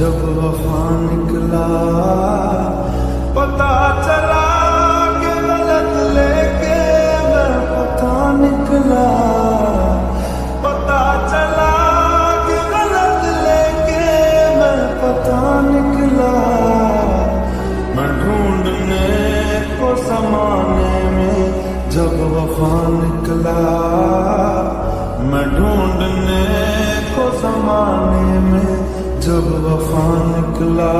जब वफा निकला, पता चला कि गलत लेके मैं पता निकला, पता चला कि गलत लेके मैं पता निकला। मैं ढूंढने को ज़माने में जब वफा निकला, मैं ढूंढने को ज़माने में जब वफा निकला।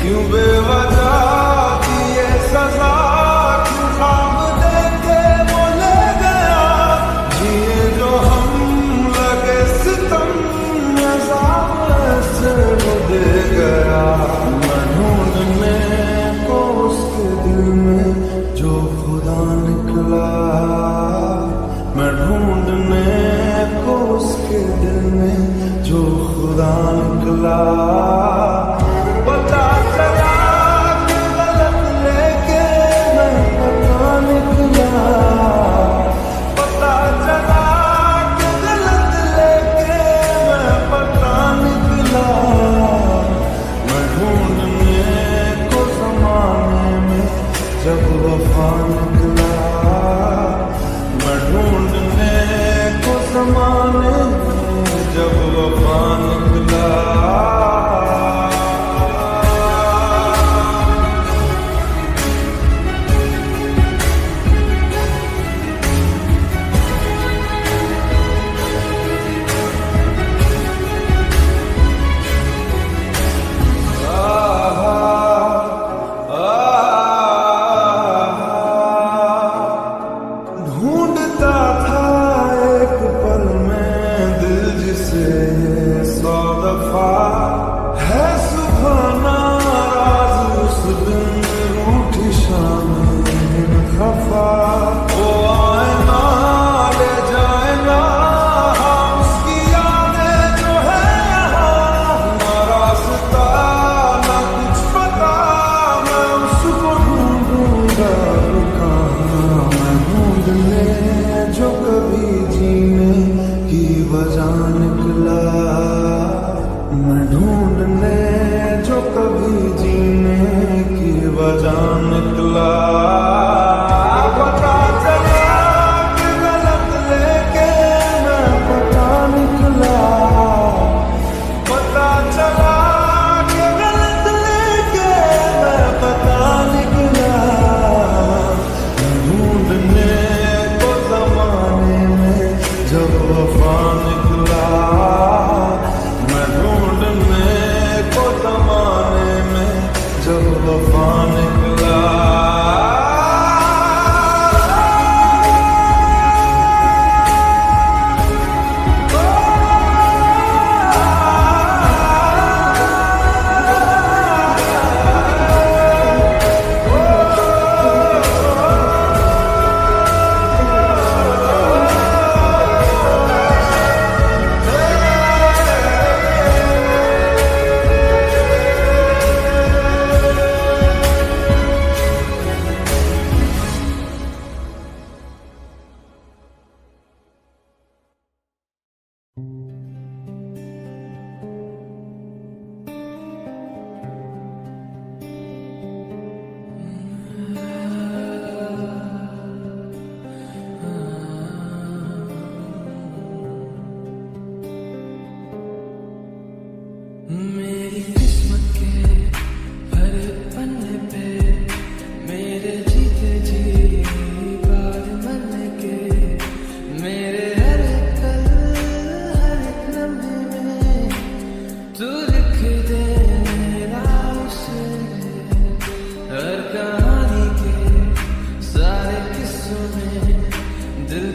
क्यों बेवजह दिए सजा, क्यों ख्वाब देके वो ले गया, जिए जो हम लगे सितम अज़ाब से वो दे गया। मैं ढूंढने को उसके दिल में जो खुदा निकला, मैं ढूंढने को उसके दिल में जो खुदा निकला। पता चला कि गलत लेके मैं पता निकला, पता चला कि गलत लेके मैं पता निकला। मैं ढूंढने को ज़माने में जब वफा निकला, मैं ढूंढने को ज़माने में जब वफा निकला।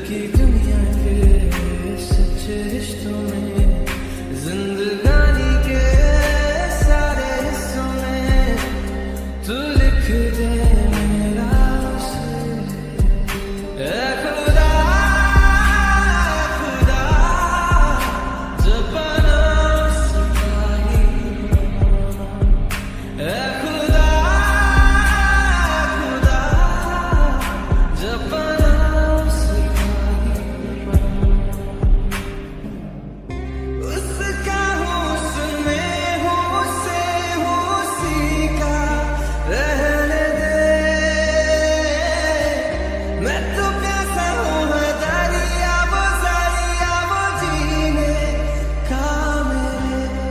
की दुनिया के सच्चे रिश्तों में, जिंदगानी के सारे हिस्सों में तू लिख दे मेरा उसे। ऐ खुदा खुदा जब बना उसका ही, ऐ खुदा खुदा जब बना उसका ही, उसका हूँ उसमें हूँ उसे हूँ उसी का रहने दे। मैं तो प्यासा हूँ है दरिया वो जीने का मेरे।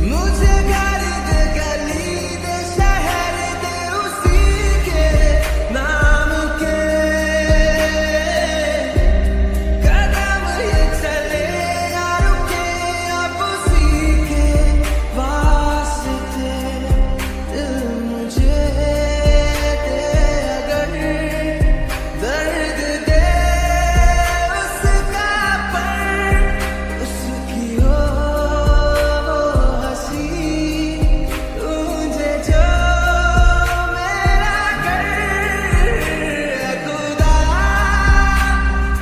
मुझे घर दे गली दे शहर दे उसी के नाम के, कदम ये चले या रुके अब उसी के वास्ते। दिल मुझे दे अगर दर्द दे उसका, पर उसकी हो वो हंसी तुझे जो मेरा कर।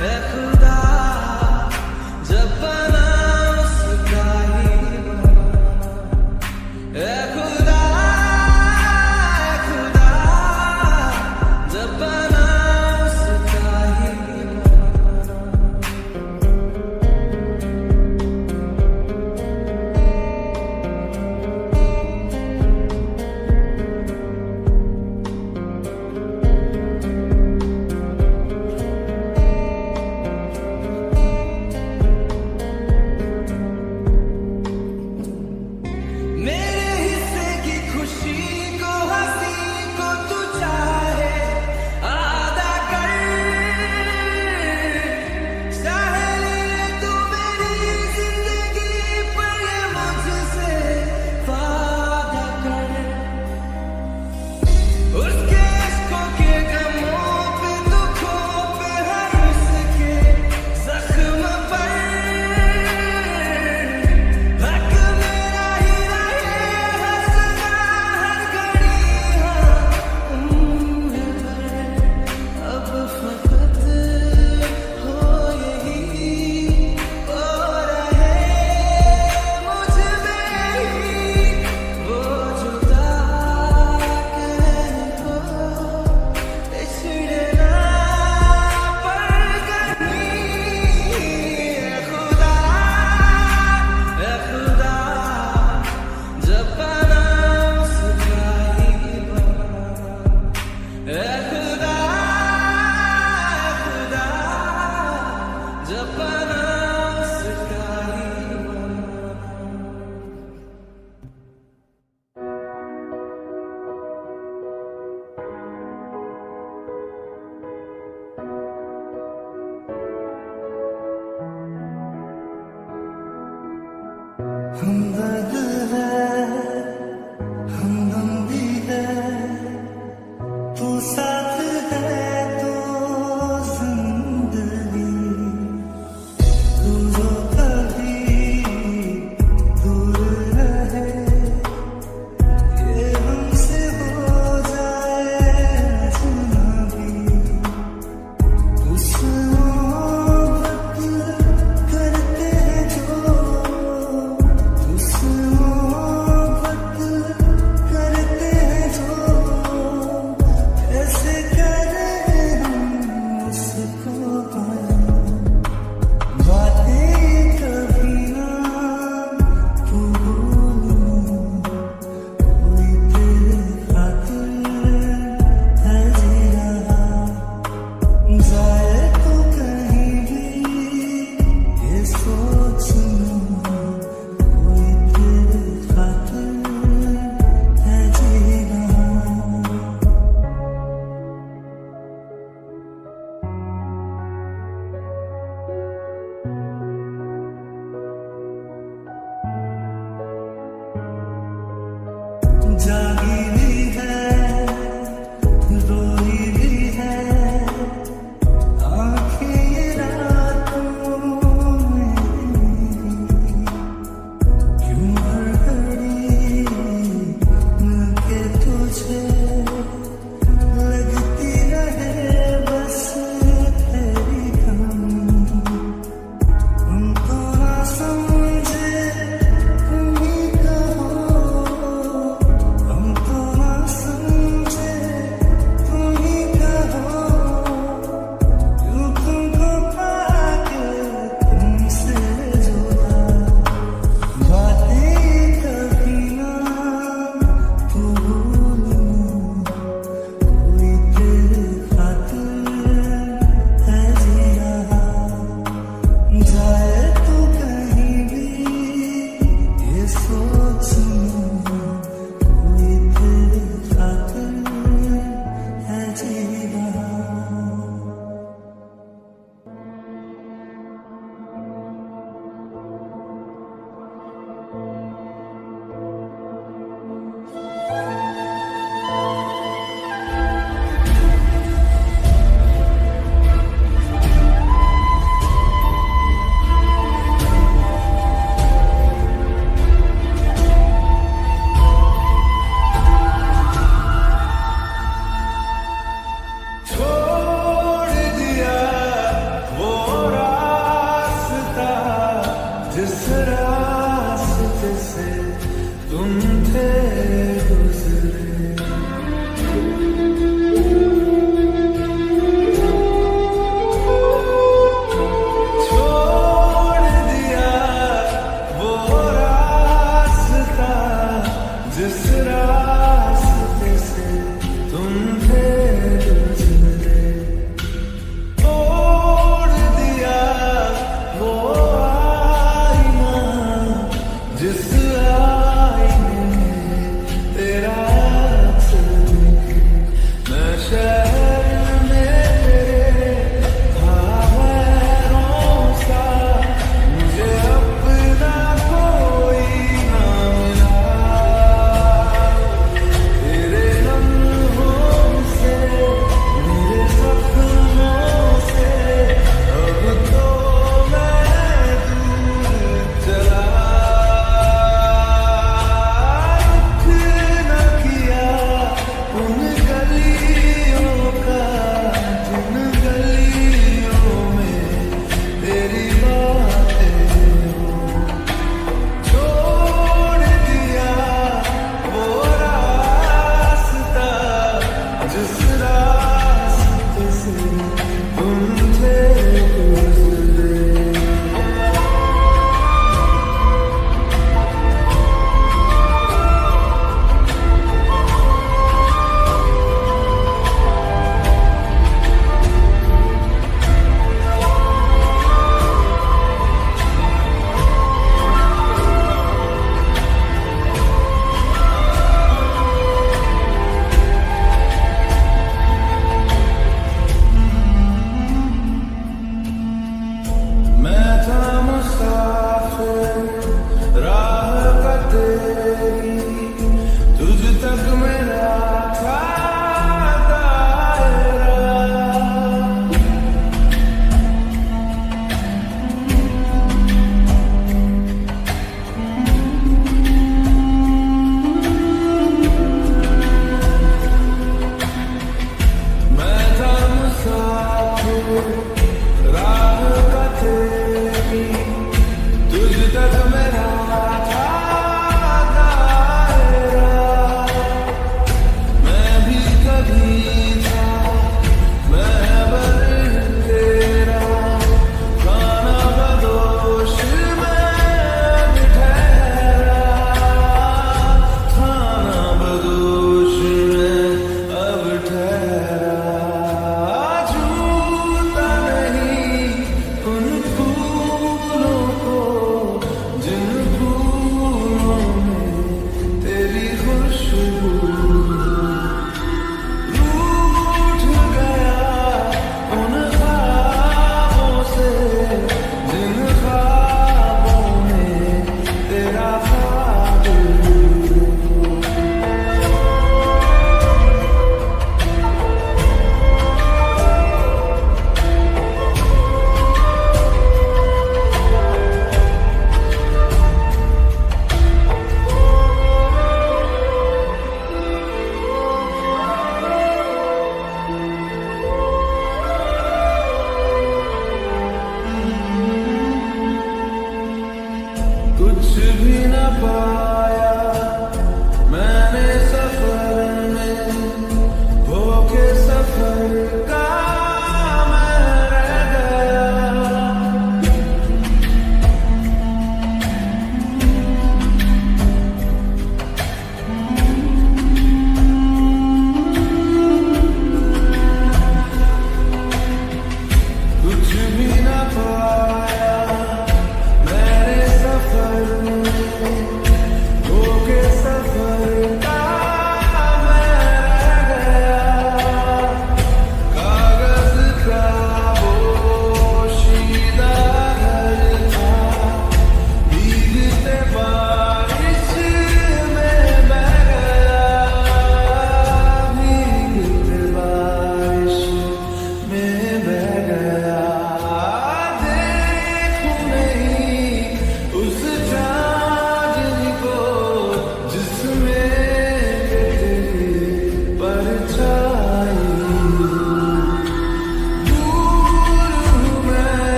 ऐ खुदा जब बना उसका ही बना। ऐ खुदा जब बना उसका ही मेरे हिस्से की खुशी को हंसी को तू चाहे आधा कर। चाहे ले तू मेरी जिंदगी पर ये मुझसे वादा कर। उसके इश्कों के गमों पे दुखों पे हर उसके जख्म पर हक मेरा ही रहे हंसना हर घड़ी हाँ उम्र भर। अब फकत हो यही हो रहे मुझ में ही वो जुदा कहने को इछड़ना पर कहीं। ऐ खुदा जब बना उसका ही बना। ऐ खुदा जब बना उसका ही बना। हमदर्द